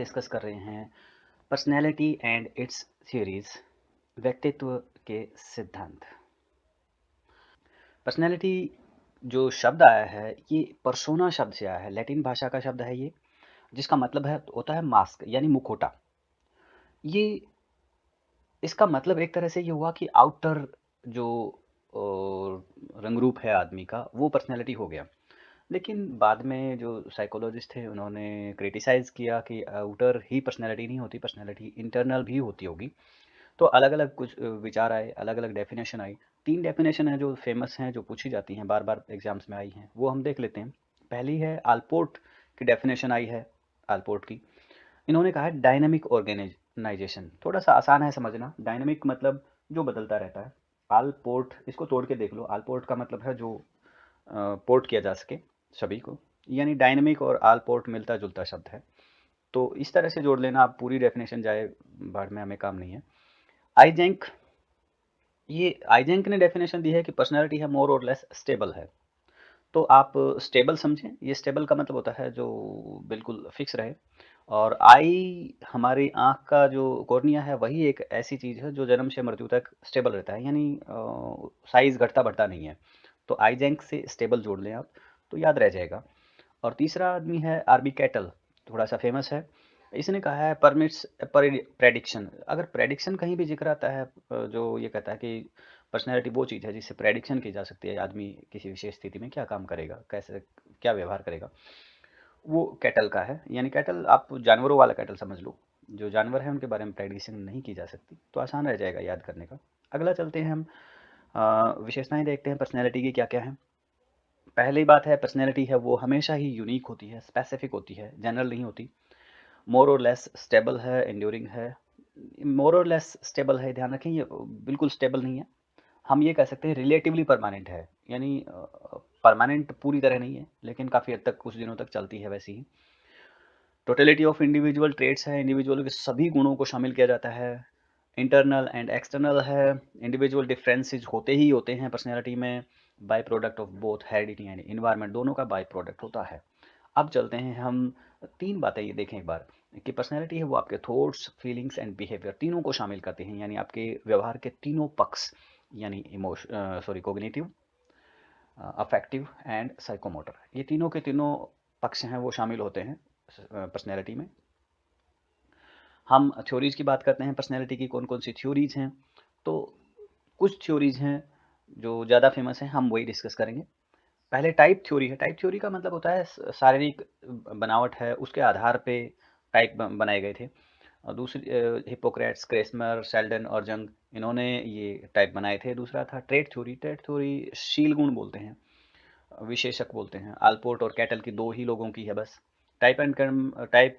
Discuss कर रहे हैं पर्सनैलिटी एंड इट्स थ्योरीज, व्यक्तित्व के सिद्धांत। पर्सनैलिटी जो शब्द आया है ये पर्सोना शब्द से आया है, लैटिन भाषा का शब्द है ये, जिसका मतलब है होता है मास्क यानी मुखौटा। ये इसका मतलब एक तरह से ये हुआ कि आउटर जो रंग रूप है आदमी का वो पर्सनैलिटी हो गया। लेकिन बाद में जो साइकोलॉजिस्ट थे उन्होंने क्रिटिसाइज़ किया कि आउटर ही पर्सनैलिटी नहीं होती, पर्सनैलिटी इंटरनल भी होती होगी। तो अलग-अलग कुछ विचार आए, अलग-अलग डेफिनेशन आई। 3 डेफिनेशन हैं जो फेमस हैं, जो पूछी जाती हैं, बार-बार एग्ज़ाम्स में आई हैं, वो हम देख लेते हैं। पहली है आलपोर्ट की डेफिनेशन आई है, आलपोर्ट की। इन्होंने कहा है डायनामिक ऑर्गेनाइजेशन। थोड़ा-सा आसान है समझना। डायनामिक मतलब जो बदलता रहता है। आलपोर्ट इसको तोड़ के देख लो। आलपोर्ट का मतलब है जो पोर्ट किया जा सके सभी को, यानी डायनेमिक और आल पोर्ट मिलता जुलता शब्द है। तो इस तरह से जोड़ लेना, आप पूरी डेफिनेशन जाए बाढ़ में, हमें काम नहीं है। आईजेंक, ये आईजेंक ने डेफिनेशन दी है कि पर्सनालिटी है मोर और लेस स्टेबल है। तो आप स्टेबल समझें, ये स्टेबल का मतलब होता है जो बिल्कुल फिक्स रहे। और आई, हमारी आंख का जो कॉर्निया है वही एक ऐसी चीज़ है जो जन्म से मृत्यु तक स्टेबल रहता है, यानी साइज घटता बढ़ता नहीं है। तो आईजेंक से स्टेबल जोड़ लें आप, तो याद रह जाएगा। और तीसरा आदमी है आरबी कैटल, थोड़ा सा फेमस है। इसने कहा है परमिट्स प्रेडिक्शन। अगर प्रेडिक्शन कहीं भी जिक्र आता है, जो ये कहता है कि पर्सनैलिटी वो चीज़ है जिससे प्रेडिक्शन की जा सकती है, आदमी किसी विशेष स्थिति में क्या काम करेगा, कैसे क्या व्यवहार करेगा, वो कैटल का है। यानी कैटल आप जानवरों वाला कैटल समझ लो, जो जानवर है उनके बारे में प्रेडिक्शन नहीं की जा सकती, तो आसान रह जाएगा याद करने का। अगला चलते हैं हम, विशेषताएं देखते हैं पर्सनैलिटी की क्या क्या है। पहली बात है, पर्सनैलिटी है वो हमेशा ही यूनिक होती है, स्पेसिफिक होती है, जनरल नहीं होती। मोर और लेस स्टेबल है, एंड्योरिंग है। मोर और लेस स्टेबल है, ध्यान रखें, ये बिल्कुल स्टेबल नहीं है। हम ये कह सकते हैं रिलेटिवली परमानेंट है, यानी परमानेंट पूरी तरह नहीं है, लेकिन काफ़ी हद तक कुछ दिनों तक चलती है वैसे ही। टोटलिटी ऑफ इंडिविजुअल ट्रेट्स है, इंडिविजुअल के सभी गुणों को शामिल किया जाता है। इंटरनल एंड एक्सटर्नल है, इंडिविजुअल डिफरेंसेस होते ही होते हैं पर्सनैलिटी में। By product of both heredity and environment, दोनों का बाय प्रोडक्ट होता है। अब चलते हैं हम, 3 बातें ये देखें एक बार, कि पर्सनैलिटी है वो आपके थॉट्स, फीलिंग्स एंड बिहेवियर तीनों को शामिल करते हैं, यानी आपके व्यवहार के तीनों पक्ष, यानी कोग्निटिव, अफेक्टिव एंड साइकोमोटर, ये तीनों के तीनों पक्ष हैं वो शामिल होते हैं पर्सनैलिटी में। हम थ्योरीज की बात करते हैं पर्सनैलिटी की, कौन कौन सी थ्योरीज हैं। तो कुछ थ्योरीज हैं जो ज़्यादा फेमस हैं, हम वही डिस्कस करेंगे। पहले टाइप थ्योरी है। टाइप थ्योरी का मतलब होता है शारीरिक बनावट है उसके आधार पे टाइप बनाए गए थे। और दूसरी हिपोक्रेट्स, क्रेस्मर, शेल्डन और जंग, इन्होंने ये टाइप बनाए थे। दूसरा था ट्रेट थ्योरी। ट्रेट थ्योरी शील गुण बोलते हैं, विशेषक बोलते हैं। आल्पोर्ट और कैटल की 2 ही लोगों की है बस। टाइप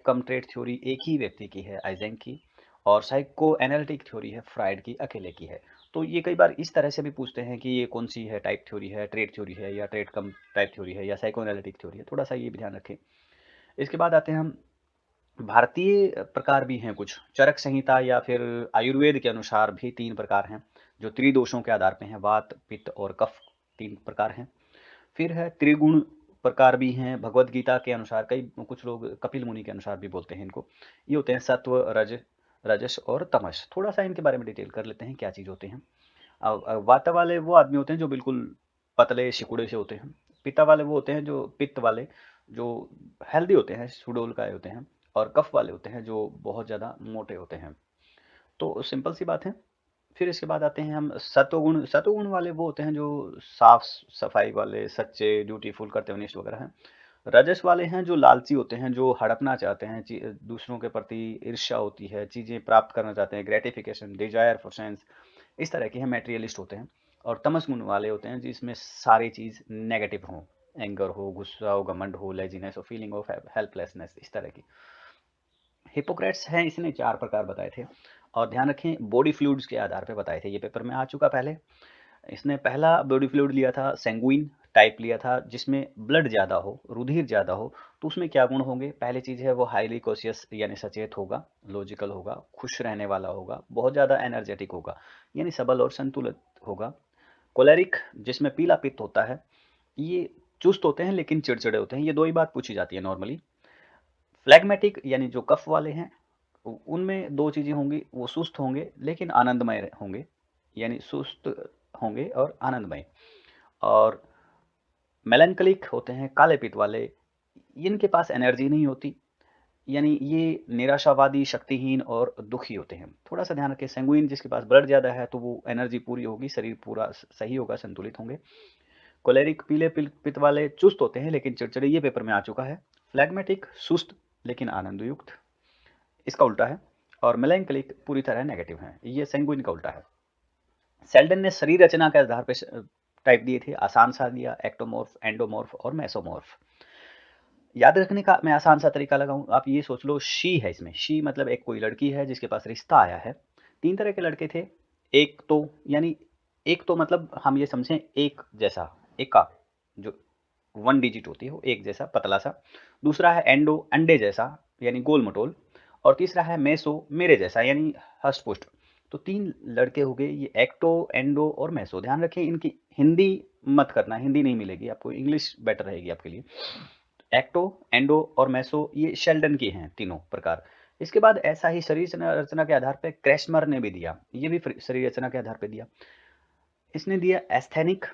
कम ट्रेट थ्योरी एक ही व्यक्ति की है, आइजेंक की। और साइको एनालिटिक थ्योरी है, फ्राइड की अकेले की है। तो ये कई बार इस तरह से भी पूछते हैं कि ये कौन सी है, टाइप थ्योरी है, ट्रेट थ्योरी है, या ट्रेट कम टाइप थ्योरी है, या साइको एनालिटिक थ्योरी है। थोड़ा सा ये भी ध्यान रखें। इसके बाद आते हैं हम, भारतीय प्रकार भी हैं कुछ। चरक संहिता या फिर आयुर्वेद के अनुसार भी 3 प्रकार हैं, जो त्रिदोषों के आधार पे हैं। वात, पित्त और कफ, 3 प्रकार हैं। फिर है त्रिगुण प्रकार भी हैं, भगवत गीता के अनुसार। कई कुछ लोग कपिल मुनि के अनुसार भी बोलते हैं इनको। ये होते हैं सत्व, रजस और तमस। थोड़ा सा इनके बारे में डिटेल कर लेते हैं, क्या चीज़ होते हैं। वाता वाले वो आदमी होते हैं जो बिल्कुल पतले सिकुड़े से होते हैं। पित्ता वाले वो होते हैं जो पित्त वाले, जो हेल्दी होते हैं, सुडौल काय होते हैं। और कफ वाले होते हैं जो बहुत ज़्यादा मोटे होते हैं। तो सिंपल सी बात है। फिर इसके बाद आते हैं हम सत्वगुण। सत्वगुण वाले वो होते हैं जो साफ सफाई वाले, सच्चे, ड्यूटीफुल, कर्तव्यनिष्ठ वगैरह हैं। रजस वाले हैं जो लालची होते हैं, जो हड़पना चाहते हैं, दूसरों के प्रति ईर्ष्या होती है, चीज़ें प्राप्त करना चाहते हैं, ग्रेटिफिकेशन, डिजायर फॉर सेंस, इस तरह के हैं, मेटेरियलिस्ट होते हैं। और तमस गुण वाले होते हैं जिसमें सारी चीज़ नेगेटिव हो, एंगर हो, गुस्सा हो, घमंड हो, लेजीनेस हो, फीलिंग ऑफ हेल्पलेसनेस, इस तरह की। हिपोक्रेट्स हैं, इसने 4 प्रकार बताए थे। और ध्यान रखें बॉडी फ्लूइड्स के आधार पे बताए थे, ये पेपर में आ चुका पहले। इसने पहला बॉडी फ्लूइड लिया था सैंगुइन टाइप लिया था, जिसमें ब्लड ज़्यादा हो, रुधिर ज़्यादा हो। तो उसमें क्या गुण होंगे? पहली चीज़ है वो हाईली कॉशियस यानी सचेत होगा, लॉजिकल होगा, खुश रहने वाला होगा, बहुत ज़्यादा एनर्जेटिक होगा, यानी सबल और संतुलित होगा। कोलेरिक, जिसमें पीला पित्त होता है, ये चुस्त होते हैं लेकिन चिड़चिड़े होते हैं। ये 2 ही बात पूछी जाती है नॉर्मली। फ्लैग्मेटिक यानी जो कफ वाले हैं, उनमें दो चीज़ें होंगी, वो सुस्त होंगे लेकिन आनंदमय होंगे, यानी सुस्त होंगे और आनंदमय। और मेलैंकोलिक होते हैं काले पित्त वाले, इनके पास एनर्जी नहीं होती, यानी ये निराशावादी, शक्तिहीन और दुखी होते हैं। थोड़ा सा ध्यान रखें, सैंग्विन जिसके पास ब्लड ज़्यादा है तो वो एनर्जी पूरी होगी, शरीर पूरा सही होगा, संतुलित होंगे। कोलेरिक पीले पित्त वाले चुस्त होते हैं लेकिन चिड़चिड़े, ये पेपर में आ चुका है। फ्लैग्मेटिक सुस्त लेकिन आनंदयुक्त, इसका उल्टा है। और मेलैंकोलिक पूरी तरह नेगेटिव है, ये सैंग्विन का उल्टा है। सेल्डन ने शरीर रचना के आधार पर टाइप दिए थे, आसान सा दिया, एक्टोमॉर्फ, एंडोमॉर्फ और मेसोमॉर्फ। याद रखने का मैं आसान सा तरीका लगाऊं, आप ये सोच लो, शी है इसमें, शी मतलब एक कोई लड़की है जिसके पास रिश्ता आया है। तीन तरह के लड़के थे, एक तो यानी एक तो मतलब हम ये समझें एक जैसा, एका जो 1 डिजिट होती है वो एक जैसा पतला सा। दूसरा है एंडो, अंडे जैसा यानी गोल मटोल। और तीसरा है मेसो, मेरे जैसा यानी हष्ट पुष्ट। तो तीन लड़के हो गए, ये एक्टो, एंडो और मेसो। ध्यान रखें इनकी हिंदी मत करना, हिंदी नहीं मिलेगी आपको, इंग्लिश बेटर रहेगी आपके लिए। एक्टो, एंडो और मेसो ये शेल्डन की हैं तीनों प्रकार। इसके बाद ऐसा ही शरीर रचना के आधार पर क्रेस्मर ने भी दिया, ये भी शरीर रचना के आधार पर दिया। इसने दिया एस्थेनिक,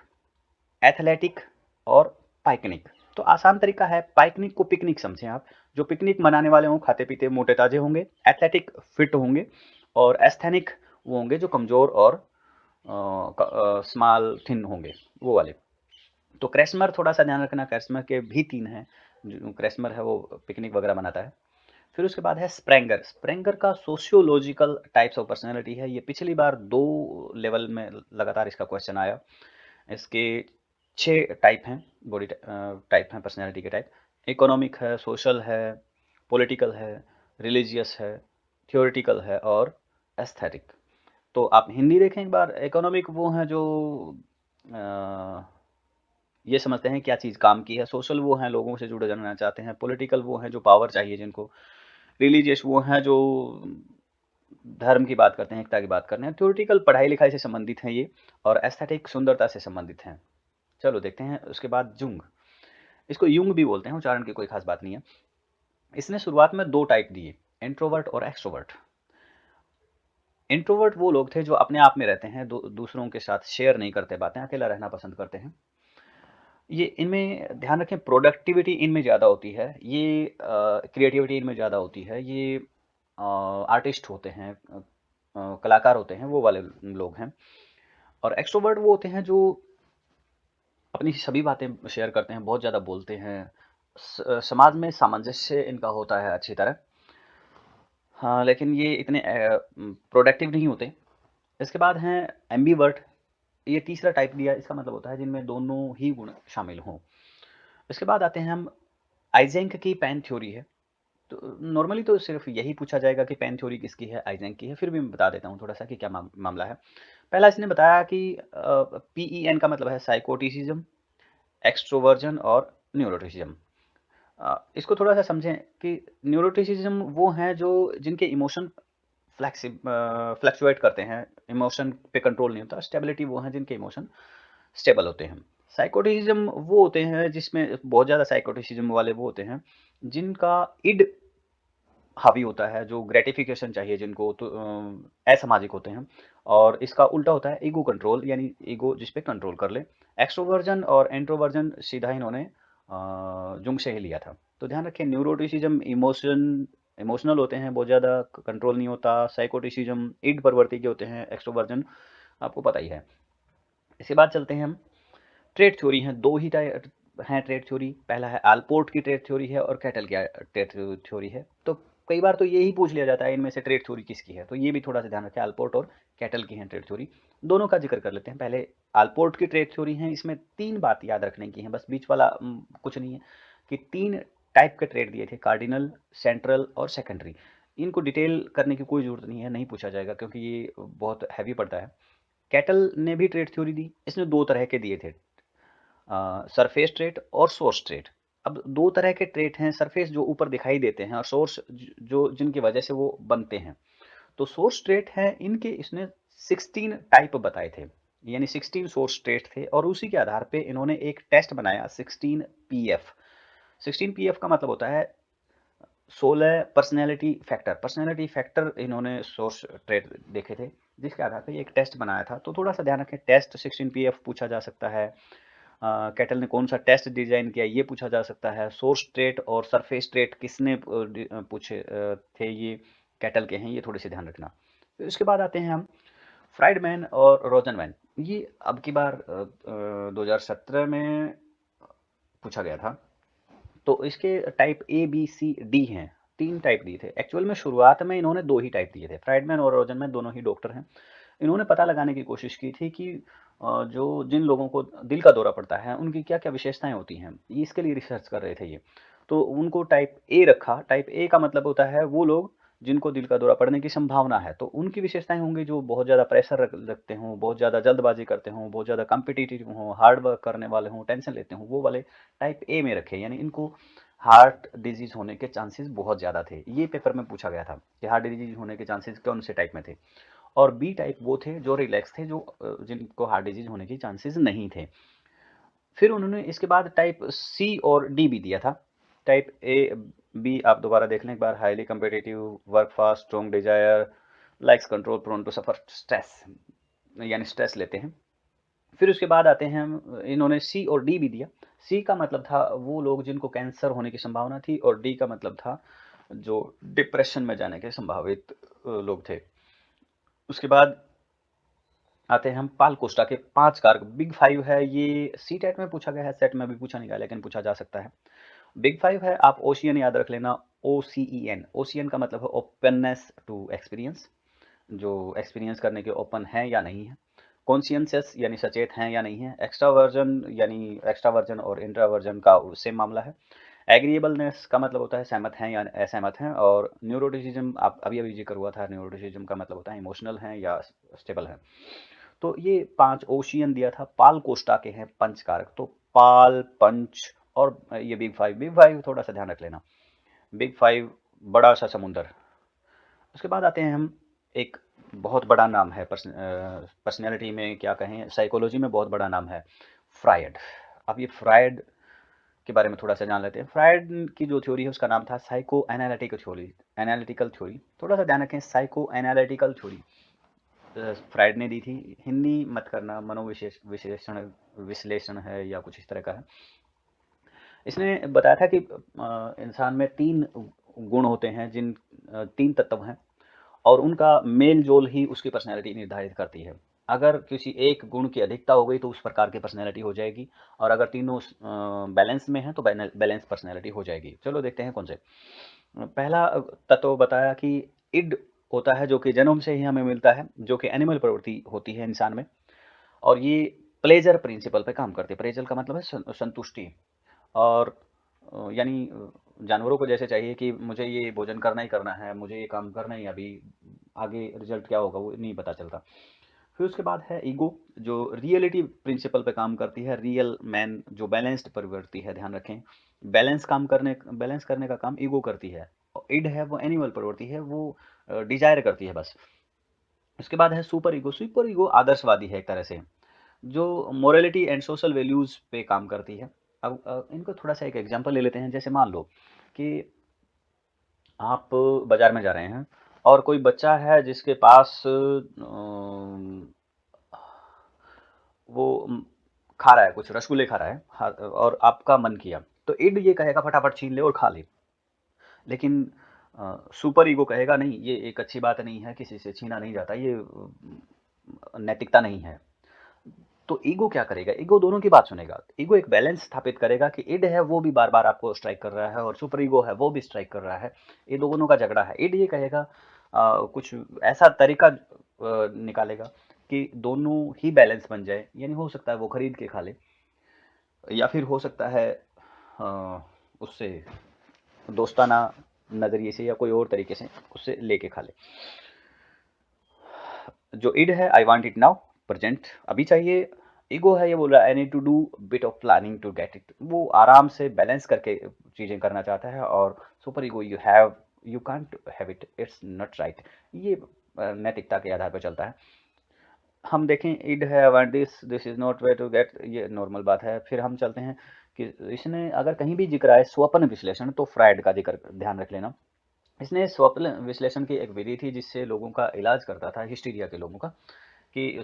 एथलेटिक और पाइकनिक। तो आसान तरीका है, पाइकनिक को पिकनिक समझें आप, जो पिकनिक मनाने वाले हों, खाते पीते मोटे ताजे होंगे। एथलेटिक फिट होंगे, और एस्थेनिक वो होंगे जो कमजोर और स्मॉल थिन होंगे, वो वाले। तो क्रेस्मर थोड़ा सा ध्यान रखना, क्रेस्मर के भी तीन हैं, जो क्रेस्मर है वो पिकनिक वगैरह मनाता है। फिर उसके बाद है स्प्रेंगर। स्प्रेंगर का सोशियोलॉजिकल टाइप्स ऑफ पर्सनैलिटी है, ये पिछली बार 2 लेवल में लगातार इसका क्वेश्चन आया। इसके 6 टाइप हैं, बॉडी टाइप हैं, पर्सनैलिटी के टाइप। इकोनॉमिक है, सोशल है, पॉलिटिकल है, रिलीजियस है, थियोरिटिकल है और एस्थेटिक। तो आप हिंदी देखें एक बार। इकोनॉमिक वो हैं जो ये समझते हैं क्या चीज़ काम की है। सोशल वो हैं लोगों से जुड़े जानना चाहते हैं। पॉलिटिकल वो हैं जो पावर चाहिए जिनको। रिलीजियस वो हैं जो धर्म की बात करते हैं, एकता की बात करते हैं। थ्योरेटिकल पढ़ाई लिखाई से संबंधित हैं ये, और एस्थेटिक सुंदरता से संबंधित हैं। चलो देखते हैं उसके बाद जुंग। इसको युंग भी बोलते हैं, उच्चारण की कोई खास बात नहीं है। इसने शुरुआत में 2 टाइप दिए, इंट्रोवर्ट और एक्सट्रोवर्ट। इंट्रोवर्ट वो लोग थे जो अपने आप में रहते हैं, दूसरों के साथ शेयर नहीं करते बातें, अकेला रहना पसंद करते हैं। ये इनमें ध्यान रखें, प्रोडक्टिविटी इनमें ज़्यादा होती है, ये क्रिएटिविटी इनमें ज़्यादा होती है, ये आर्टिस्ट होते हैं, कलाकार होते हैं, वो वाले लोग हैं। और एक्सट्रोवर्ट वो होते हैं जो अपनी सभी बातें शेयर करते हैं, बहुत ज़्यादा बोलते हैं, समाज में सामंजस्य इनका होता है अच्छी तरह। हाँ, लेकिन ये इतने प्रोडक्टिव नहीं होते। इसके बाद हैं एम्बीवर्ट, ये तीसरा टाइप दिया, इसका मतलब होता है जिनमें दोनों ही गुण शामिल हों। इसके बाद आते हैं हम, आइजेंक की पैन थ्योरी है। तो नॉर्मली तो सिर्फ यही पूछा जाएगा कि पैन थ्योरी किसकी है, आइजेंक की है, फिर भी मैं बता देता हूँ थोड़ा सा कि क्या मामला है। पहला इसने बताया कि PEN का मतलब है साइकोटिसिज्म, एक्सट्रोवर्जन और न्यूरोटिसिज्म। इसको थोड़ा सा समझें कि न्यूरोटिसिज्म वो हैं जो जिनके इमोशन फ्लैक्चुएट करते हैं, इमोशन पे कंट्रोल नहीं होता। स्टेबिलिटी वो हैं जिनके इमोशन स्टेबल होते हैं। साइकोटिसिज्म वो होते हैं जिसमें बहुत ज़्यादा साइकोटिसिज्म वाले वो होते हैं जिनका इड हावी होता है, जो ग्रेटिफिकेशन चाहिए जिनको, तो असामाजिक होते हैं। और इसका उल्टा होता है ईगो कंट्रोल, यानी ईगो जिस पे कंट्रोल कर ले। एक्सट्रोवर्जन और इंट्रोवर्जन सीधा इन्होंने जुंग से ही लिया था। तो ध्यान रखें, न्यूरोटिसिज्म इमोशनल होते हैं, बहुत ज़्यादा कंट्रोल नहीं होता। साइकोटिसिज्म इड प्रवृत्ति के होते हैं। एक्सट्रोवर्जन आपको पता ही है। इसके बाद चलते हैं हम, ट्रेड थ्योरी हैं, 2 ही टाइप हैं ट्रेड थ्योरी। पहला है आलपोर्ट की ट्रेड थ्योरी है, और कैटल की ट्रेड थ्योरी है। तो कई बार तो यही पूछ लिया जाता है इनमें से ट्रेड थ्योरी किसकी है, तो ये भी थोड़ा सा ध्यान रखें, आलपोर्ट और कैटल की हैं ट्रेड थ्योरी। दोनों का जिक्र कर लेते हैं। पहले आलपोर्ट की ट्रेड थ्योरी है, इसमें 3 बात याद रखने की है, बस बीच वाला कुछ नहीं है, कि 3 टाइप के ट्रेड दिए थे, कार्डिनल, सेंट्रल और सेकेंडरी। इनको डिटेल करने की कोई जरूरत नहीं है, नहीं पूछा जाएगा क्योंकि ये बहुत हैवी पड़ता है। कैटल ने भी ट्रेड थ्योरी दी, इसने 2 तरह के दिए थे, सरफेस ट्रेट और सोर्स ट्रेट। अब 2 तरह के ट्रेट हैं, सरफेस जो ऊपर दिखाई देते हैं, और सोर्स जो जिनकी वजह से वो बनते हैं। तो सोर्स ट्रेट हैं इनके, इसने 16 टाइप बताए थे, यानी 16 सोर्स ट्रेट थे, और उसी के आधार पे इन्होंने एक टेस्ट बनाया 16 PF। 16 PF का मतलब होता है 16 पर्सनैलिटी फैक्टर इन्होंने सोर्स ट्रेट देखे थे, जिसके आधार पे एक टेस्ट बनाया था। तो थोड़ा सा ध्यान रखें, टेस्ट 16 PF पूछा जा सकता है। कैटल ने कौन सा टेस्ट डिजाइन किया ये पूछा जा सकता है। सोर्स ट्रेट और सरफेस ट्रेट किसने पूछे थे, ये कैटल के हैं, ये थोड़े से ध्यान रखना। फिर उसके बाद आते हैं हम फ्राइडमैन और रोजनमैन। ये अब की बार 2017 में पूछा गया था। तो इसके type A B C D हैं, 3 टाइप दिए थे। एक्चुअल में शुरुआत में इन्होंने 2 ही टाइप दिए थे। फ्राइडमैन और रोजनमैन दोनों ही डॉक्टर हैं। इन्होंने पता लगाने की कोशिश की थी कि जो जिन लोगों को दिल का दौरा पड़ता है उनकी क्या क्या विशेषताएं होती हैं, इसके लिए रिसर्च कर रहे थे ये। तो उनको टाइप ए रखा। टाइप ए का मतलब होता है वो लोग जिनको दिल का दौरा पड़ने की संभावना है। तो उनकी विशेषताएं होंगी जो बहुत ज़्यादा प्रेशर रखते हों, बहुत ज़्यादा जल्दबाजी करते हों, बहुत ज़्यादा कम्पिटिटिव हों, हार्ड वर्क करने वाले हों, टेंशन लेते हों, वो वाले टाइप ए में रखे। यानी इनको हार्ट डिजीज होने के चांसेस बहुत ज़्यादा थे। ये पेपर में पूछा गया था कि हार्ट डिजीज होने के चांसेस कौन से टाइप में थे। और बी टाइप वो थे जो रिलैक्स थे, जो जिनको हार्ट डिजीज होने की चांसेस नहीं थे। फिर उन्होंने इसके बाद टाइप सी और डी भी दिया था। टाइप ए बी आप दोबारा देख लें एक बार। Highly competitive, work fast, strong desire, likes control, prone to suffer stress, यानी स्ट्रेस लेते हैं। फिर उसके बाद आते हैं हम, इन्होंने सी और डी भी दिया। सी का मतलब था वो लोग जिनको कैंसर होने की संभावना थी, और डी का मतलब था जो डिप्रेशन में जाने के संभावित लोग थे। उसके बाद आते हैं हम पाल कोस्टा के 5 कारक। बिग 5 है, ये सी टेट में पूछा गया है, सेट में भी पूछा नहीं गया, लेकिन पूछा जा सकता है। बिग 5 है, आप ओशियन याद रख लेना, OCEN। ओशियन का मतलब है ओपननेस टू एक्सपीरियंस, जो एक्सपीरियंस करने के ओपन है या नहीं है। कॉन्शियंसियस यानी सचेत हैं या नहीं है। एक्स्ट्रावर्जन यानी एक्स्ट्रावर्जन और इंट्रावर्जन का सेम मामला है। एग्रीएबलनेस का मतलब होता है सहमत हैं या असहमत हैं। और न्यूरोटिसिज्म, आप अभी अभी जिक्र हुआ था, न्यूरोटिसिज्म का मतलब होता है इमोशनल हैं या स्टेबल हैं। तो ये 5 ओशियन दिया था। पाल कोस्टा के हैं पंच कारक। तो पाल, पंच और ये बिग 5। बिग 5 थोड़ा सा ध्यान रख लेना, बिग 5 बड़ा सा समुंदर। उसके बाद आते हैं हम, एक बहुत बड़ा नाम है पर्सनैलिटी में, क्या कहें, साइकोलॉजी में बहुत बड़ा नाम है, फ्रायड। अब ये फ्रायड के बारे में थोड़ा सा जान लेते हैं। फ्रायड की जो थ्योरी है उसका नाम था psycho analytical theory. Analytical theory, थोड़ा सा ध्यान रखें, साइको एनालिटिकल थ्योरी फ्रायड ने दी थी। हिंदी मत करना, विश्लेषण विश्लेषण है या कुछ इस तरह का है। इसने बताया था कि इंसान में 3 गुण होते हैं, जिन 3 तत्व हैं, और उनका मेल जोल ही उसकी पर्सनैलिटी निर्धारित करती है। अगर किसी एक गुण की अधिकता हो गई तो उस प्रकार की पर्सनैलिटी हो जाएगी, और अगर तीनों बैलेंस में हैं तो बैलेंस पर्सनैलिटी हो जाएगी। चलो देखते हैं कौन से। पहला तत्व बताया कि इड होता है, जो कि जन्म से ही हमें मिलता है, जो कि एनिमल प्रवृत्ति होती है इंसान में, और ये प्लेजर प्रिंसिपल पे काम करती है। प्लेजर का मतलब है संतुष्टि। और यानी जानवरों को जैसे चाहिए कि मुझे ये भोजन करना ही करना है, मुझे ये काम करना ही, अभी आगे रिजल्ट क्या होगा वो नहीं पता चलता। फिर उसके बाद है ईगो, जो रियलिटी प्रिंसिपल पे काम करती है। रियल मैन जो बैलेंस्ड प्रवृत्ति है, ध्यान रखें, बैलेंस करने का काम ईगो करती है। इड है वो एनिमल प्रवृत्ति है, वो डिजायर करती है बस। उसके बाद है सुपर ईगो। सुपर ईगो आदर्शवादी है एक तरह से, जो मोरालिटी एंड सोशल वैल्यूज पे काम करती है। अब इनको थोड़ा सा एक एग्जांपल ले लेते हैं। जैसे मान लो कि आप बाजार में जा रहे हैं, और कोई बच्चा है जिसके पास वो खा रहा है, कुछ रसगुल्ले खा रहा है, और आपका मन किया, तो इड ये कहेगा फटाफट छीन ले और खा ले। लेकिन सुपर ईगो कहेगा नहीं, ये एक अच्छी बात नहीं है, किसी से छीना नहीं जाता, ये नैतिकता नहीं है। तो ईगो क्या करेगा, ईगो दोनों की बात सुनेगा। ईगो एक बैलेंस स्थापित करेगा कि इड है वो भी बार बार आपको स्ट्राइक कर रहा है, और सुपर ईगो है वो भी स्ट्राइक कर रहा है, ये दोनों का झगड़ा है। इड ये कहेगा कुछ ऐसा तरीका निकालेगा कि दोनों ही बैलेंस बन जाए। यानी हो सकता है वो खरीद के खा ले, या फिर हो सकता है उससे दोस्ताना नजरिए से या कोई और तरीके से उससे लेके खा ले। जो इड है, I want it now, present, अभी चाहिए। ईगो है, ये बोल रहा है I need to do bit of planning to get it, वो आराम से बैलेंस करके चीजें करना चाहता है। और super ego, you can't have it, it's not right, ये नैतिकता के आधार पर चलता है। हम देखें, इड है, I want this, this is not way to get, ये नॉर्मल बात है। फिर हम चलते हैं कि इसने अगर कहीं भी जिक्र आए स्वप्न विश्लेषण तो फ्रायड का जिक्र ध्यान रख लेना। इसने स्वप्न विश्लेषण की एक विधि थी जिससे लोगों का इलाज करता था, हिस्टीरिया के लोगों का, कि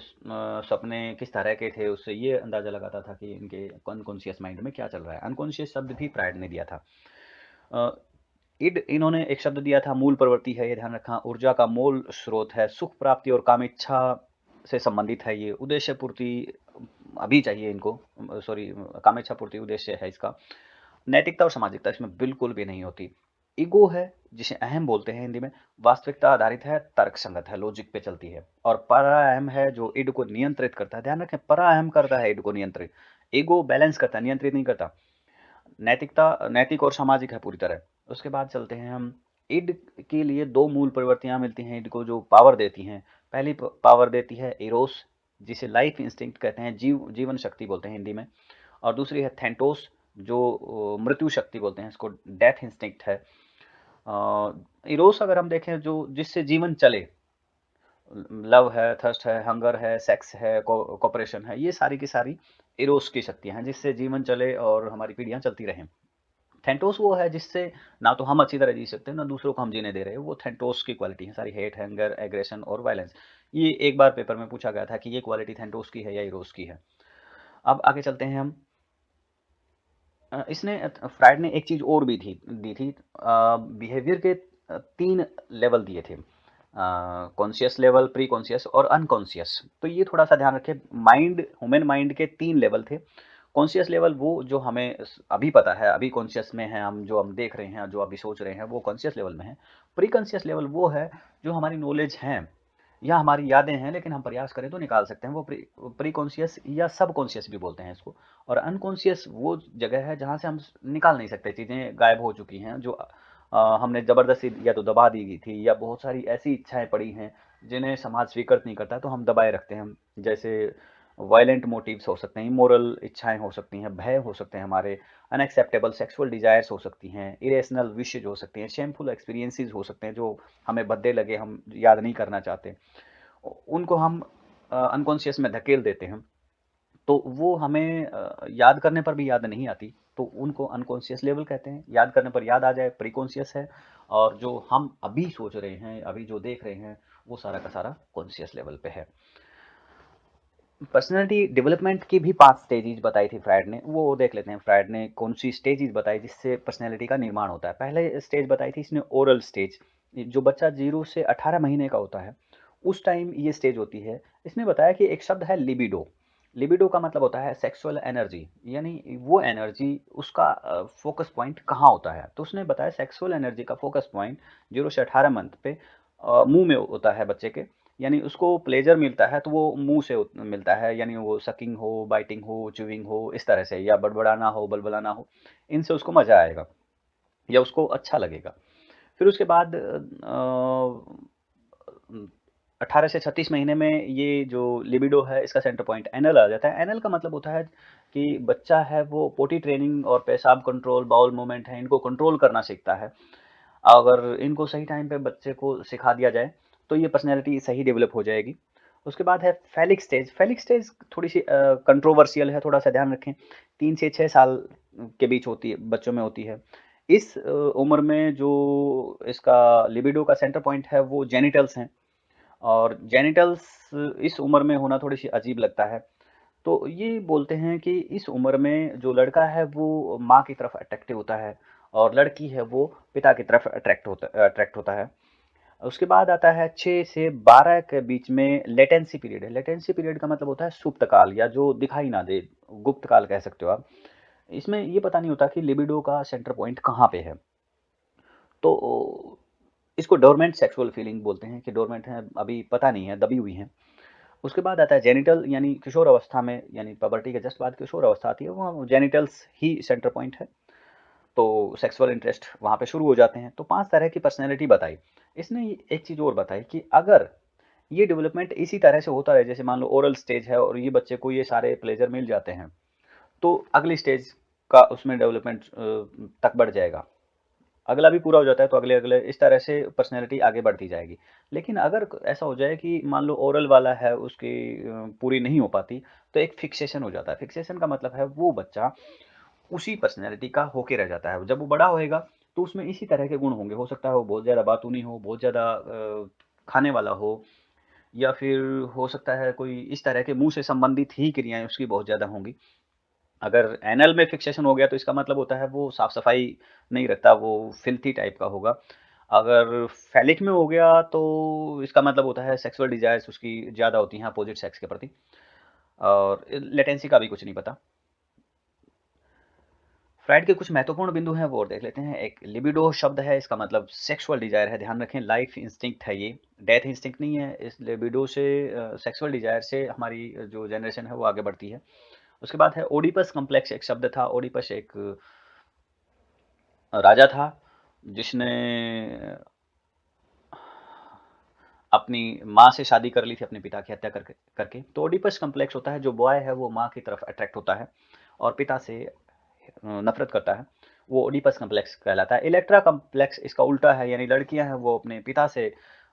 सपने किस तरह के थे, उससे ये अंदाजा लगाता था कि इनके अनकॉन्शियस माइंड में क्या चल रहा है। अनकॉन्शियस शब्द भी फ्रायड ने दिया था। इड इन्होंने एक शब्द दिया था, मूल प्रवृत्ति है, ये ध्यान रखा, ऊर्जा का मूल स्रोत है, सुख प्राप्ति और कामेच्छा से संबंधित है, ये उद्देश्य पूर्ति अभी चाहिए इनको, सॉरी, कामेच्छा पूर्ति उद्देश्य है इसका। नैतिकता और सामाजिकता इसमें बिल्कुल भी नहीं होती। ईगो है, जिसे अहम बोलते हैं हिंदी में, वास्तविकता आधारित है, तर्क संगत है, लॉजिक पे चलती है। और परा अहम है जो ईड को नियंत्रित करता है। ध्यान रखें, परा अहम करता है ईड को नियंत्रित, ईगो बैलेंस करता है, नियंत्रित नहीं करता। नैतिकता नैतिक और सामाजिक है पूरी तरह। उसके बाद चलते हैं हम, ईड के लिए दो मूल प्रवृत्तियां मिलती हैं ईड को जो पावर देती हैं। पहली पावर देती है इरोस, जिसे लाइफ इंस्टिंक्ट कहते हैं, जीवन शक्ति बोलते हैं हिंदी में। और दूसरी है थेंटोस, जो मृत्यु शक्ति बोलते हैं, इसको डेथ इंस्टिंक्ट है। इरोस अगर हम देखें, जो जिससे जीवन चले, लव है, थर्स्ट है, हंगर है, सेक्स है, कोऑपरेशन है, ये सारी की सारी इरोस की शक्तियां हैं जिससे जीवन चले और हमारी पीढ़ियां चलती रहें। थेंटोस वो है जिससे ना तो हम अच्छी तरह जी सकते हैं, ना दूसरों को हम जीने दे रहे हैं। वो थेंटोस की क्वालिटी है सारी, हेट, हैंगर, एग्रेशन और वायलेंस। ये एक बार पेपर में पूछा गया था कि ये क्वालिटी थेंटोस की है या इरोस की है। अब आगे चलते हैं हम। इसने फ्रायड ने एक चीज और भी दी थी, बिहेवियर के 3 लेवल दिए थे, कॉन्शियस लेवल, प्री कॉन्शियस और अनकॉन्शियस। तो ये थोड़ा सा ध्यान रखें, माइंड, ह्यूमन माइंड के 3 लेवल थे। कॉन्शियस लेवल वो जो हमें अभी पता है, अभी कॉन्शियस में है हम, जो हम देख रहे हैं, जो अभी सोच रहे हैं, वो कॉन्शियस लेवल में है। प्री कॉन्शियस लेवल वो है जो हमारी नॉलेज है या हमारी यादें हैं, लेकिन हम प्रयास करें तो निकाल सकते हैं, वो प्री कॉन्शियस या सब कॉन्शियस भी बोलते हैं इसको। और अनकॉन्शियस वो जगह है जहाँ से हम निकाल नहीं सकते, चीज़ें गायब हो चुकी हैं, जो हमने ज़बरदस्ती या तो दबा दी गई थी, या बहुत सारी ऐसी इच्छाएं पड़ी हैं जिन्हें समाज स्वीकृत नहीं करता, तो हम दबाए रखते हैं। जैसे वायलेंट मोटिव्स हो सकते हैं, इमोरल इच्छाएं हो सकती हैं, भय हो सकते हैं हमारे, अनएक्सेप्टेबल सेक्सुअल डिजायर्स हो सकती हैं, इरेशनल विशेज हो सकती हैं, शेमफुल एक्सपीरियंसेस हो सकते हैं जो हमें भद्दे लगे, हम याद नहीं करना चाहते, उनको हम अनकॉन्शियस में धकेल देते हैं। तो वो हमें याद करने पर भी याद नहीं आती, तो उनको अनकॉन्शियस लेवल कहते हैं। याद करने पर याद आ जाए, प्रीकॉन्शियस है। और जो हम अभी सोच रहे हैं, अभी जो देख रहे हैं, वो सारा का सारा कॉन्शियस लेवल पे है। पर्सनैलिटी डेवलपमेंट की भी 5 स्टेजेस बताई थी फ्रायड ने, वो देख लेते हैं। फ्रायड ने कौन सी स्टेजेस बताई जिससे पर्सनैलिटी का निर्माण होता है। पहले स्टेज बताई थी इसने, ओरल स्टेज, जो बच्चा 0 से 18 महीने का होता है उस टाइम ये स्टेज होती है। इसने बताया कि एक शब्द है लिबिडो। लिबिडो का मतलब होता है सेक्सुअल एनर्जी, यानी वो एनर्जी, उसका फोकस पॉइंट कहाँ होता है। तो उसने बताया सेक्सुअल एनर्जी का फोकस पॉइंट 0 से 18 मंथ पे मुंह में होता है बच्चे के, यानी उसको प्लेजर मिलता है तो वो मुंह से मिलता है, यानी वो सकिंग हो, बाइटिंग हो, च्यूइंग हो, इस तरह से, या बड़बड़ाना हो, बलबलाना हो, इनसे उसको मजा आएगा या उसको अच्छा लगेगा। फिर उसके बाद 18 से 36 महीने में ये जो लिबिडो है, इसका सेंटर पॉइंट एनल आ जाता है। एनल का मतलब होता है कि बच्चा है वो पोटी ट्रेनिंग और पेशाब कंट्रोल, बाउल मूवमेंट है, इनको कंट्रोल करना सीखता है। अगर इनको सही टाइम पे बच्चे को सिखा दिया जाए तो ये पर्सनैलिटी सही डेवलप हो जाएगी। उसके बाद है फेलिक स्टेज। फेलिक स्टेज थोड़ी सी कंट्रोवर्शियल है, थोड़ा सा ध्यान रखें। 3 से 6 साल के बीच होती है, बच्चों में होती है। इस उम्र में जो इसका लिबिडो का सेंटर पॉइंट है वो जेनिटल्स हैं, और जेनिटल्स इस उम्र में होना थोड़ी सी अजीब लगता है। तो ये बोलते हैं कि इस उम्र में जो लड़का है वो माँ की तरफ अट्रैक्टिव होता है, और लड़की है वो पिता की तरफ अट्रैक्ट होता है। उसके बाद आता है 6 से 12 के बीच में लेटेंसी पीरियड है। लेटेंसी पीरियड का मतलब होता है सुप्त काल, या जो दिखाई ना दे, गुप्त काल कह सकते हो आप। इसमें ये पता नहीं होता कि लिबिडो का सेंटर पॉइंट कहाँ पे है। तो इसको डोरमेंट सेक्सुअल फीलिंग बोलते हैं, कि डोरमेंट है, अभी पता नहीं है, दबी हुई है। उसके बाद आता है जेनिटल, यानी किशोर अवस्था में, यानी पबर्टी के जस्ट बाद किशोर अवस्था आती है, वो जेनिटल्स ही सेंटर पॉइंट है। तो सेक्सुअल इंटरेस्ट वहाँ पे शुरू हो जाते हैं। तो 5 तरह की पर्सनैलिटी बताई। इसने एक चीज़ और बताई कि अगर ये डेवलपमेंट इसी तरह से होता रहे, जैसे मान लो ओरल स्टेज है और ये बच्चे को ये सारे प्लेजर मिल जाते हैं, तो अगली स्टेज का उसमें डेवलपमेंट तक बढ़ जाएगा। अगला भी पूरा हो जाता है तो अगले अगले, इस तरह से पर्सनैलिटी आगे बढ़ती जाएगी। लेकिन अगर ऐसा हो जाए कि मान लो ओरल वाला है, उसकी पूरी नहीं हो पाती, तो एक फिक्सेशन हो जाता है। फिक्सेशन का मतलब है वो बच्चा उसी पर्सनैलिटी का होके रह जाता है। जब वो बड़ा होएगा तो उसमें इसी तरह के गुण होंगे। हो सकता है वो बहुत ज़्यादा बातूनी हो, बहुत ज़्यादा खाने वाला हो, या फिर हो सकता है कोई इस तरह के मुँह से संबंधित ही क्रियाएँ उसकी बहुत ज़्यादा होंगी। अगर एनल में फिक्सेशन हो गया तो इसका मतलब होता है वो साफ-सफाई नहीं रखता, वो फ़िल्थी टाइप का होगा। अगर फ़ैलिक में हो गया तो इसका मतलब होता है सेक्सुअल डिज़ायर्स उसकी ज़्यादा होती हैं अपोज़िट सेक्स के प्रति, और लेटेंसी का भी कुछ नहीं पता। फ्राइड के कुछ महत्वपूर्ण बिंदु हैं वो और देख लेते हैं। एक लिबिडो शब्द है, इसका मतलब सेक्सुअल डिज़ायर है, ध्यान रखें लाइफ़ इंस्टिंक्ट है ये, डेथ इंस्टिंक्ट नहीं है। इस लिबिडो से सेक्सुअल डिज़ायर से हमारी जो जनरेशन है वो आगे बढ़ती है। उसके बाद है ओडिपस कॉम्प्लेक्स, एक शब्द था। ओडिपस एक राजा था जिसने अपनी माँ से शादी कर ली थी अपने पिता की हत्या करके। तो ओडिपस कॉम्प्लेक्स होता है, जो बॉय है वो माँ की तरफ अट्रैक्ट होता है और पिता से नफरत करता है, वो ओडिपस कॉम्प्लेक्स कहलाता है। इलेक्ट्रा कॉम्प्लेक्स इसका उल्टा है, यानी लड़कियां हैं वो अपने पिता से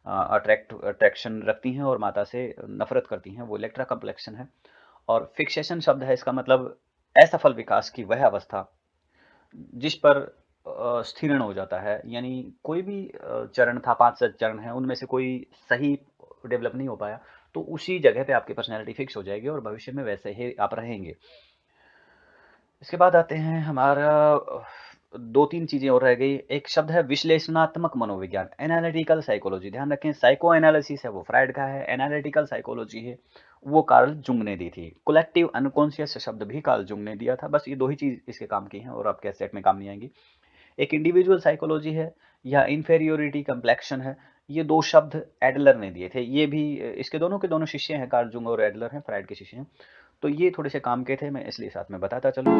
अट्रैक्शन रखती हैं और माता से नफरत करती हैं, वो इलेक्ट्रा कॉम्प्लेक्शन है। और फिक्सेशन शब्द है, इसका मतलब असफल विकास की वह अवस्था जिस पर स्थिरण हो जाता है, यानी कोई भी चरण था, 5 चरण हैं, उनमें से कोई सही डेवलप नहीं हो पाया, तो उसी जगह पे आपकी पर्सनैलिटी फिक्स हो जाएगी और भविष्य में वैसे ही आप रहेंगे। इसके बाद आते हैं हमारा 2-3 चीज़ें और रह गई। एक शब्द है विश्लेषणात्मक मनोविज्ञान, एनालिटिकल साइकोलॉजी। ध्यान रखें साइको एनालिसिस है वो फ्राइड का है, एनालिटिकल साइकोलॉजी है वो कार्ल जुंग ने दी थी। कलेक्टिव अनकॉन्शियस शब्द भी कार्ल जुंग ने दिया था। बस ये 2 ही चीज़ इसके काम की हैं और आपके सेट में काम नहीं आएंगी। एक इंडिविजुअल साइकोलॉजी है या इंफेरियोरिटी कम्प्लेक्शन है, ये 2 शब्द एडलर ने दिए थे। ये भी इसके दोनों के दोनों शिष्य हैं, कार्ल जुंग और एडलर हैं, फ्राइड के शिष्य हैं। तो ये थोड़े से काम के थे, मैं इसलिए साथ में बताता चलूँ।